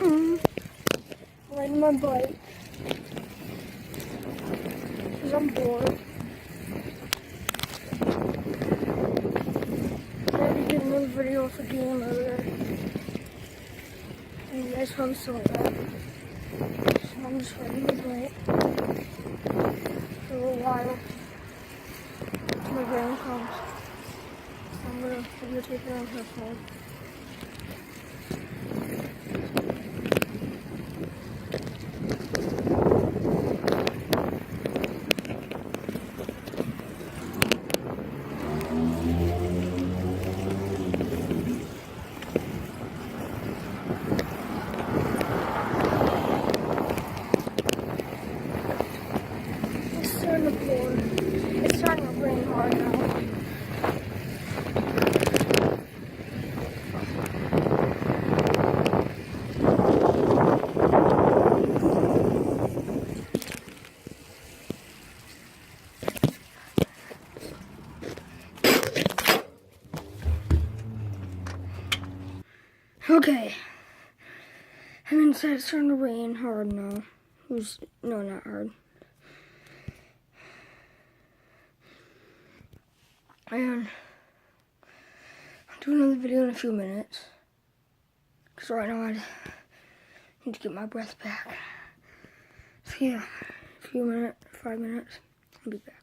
Riding my bike. Because I'm bored. I already did another video for game earlier. And you guys probably saw that. So I'm just riding my bike for a little while. Until my grandma comes. So I'm gonna take her on her phone. It's starting to rain hard now. Okay. I'm inside. It's starting to rain hard now. No, not hard. And I'll do another video in a few minutes. Because right now I need to get my breath back. So yeah, a few minutes, 5 minutes, I'll be back.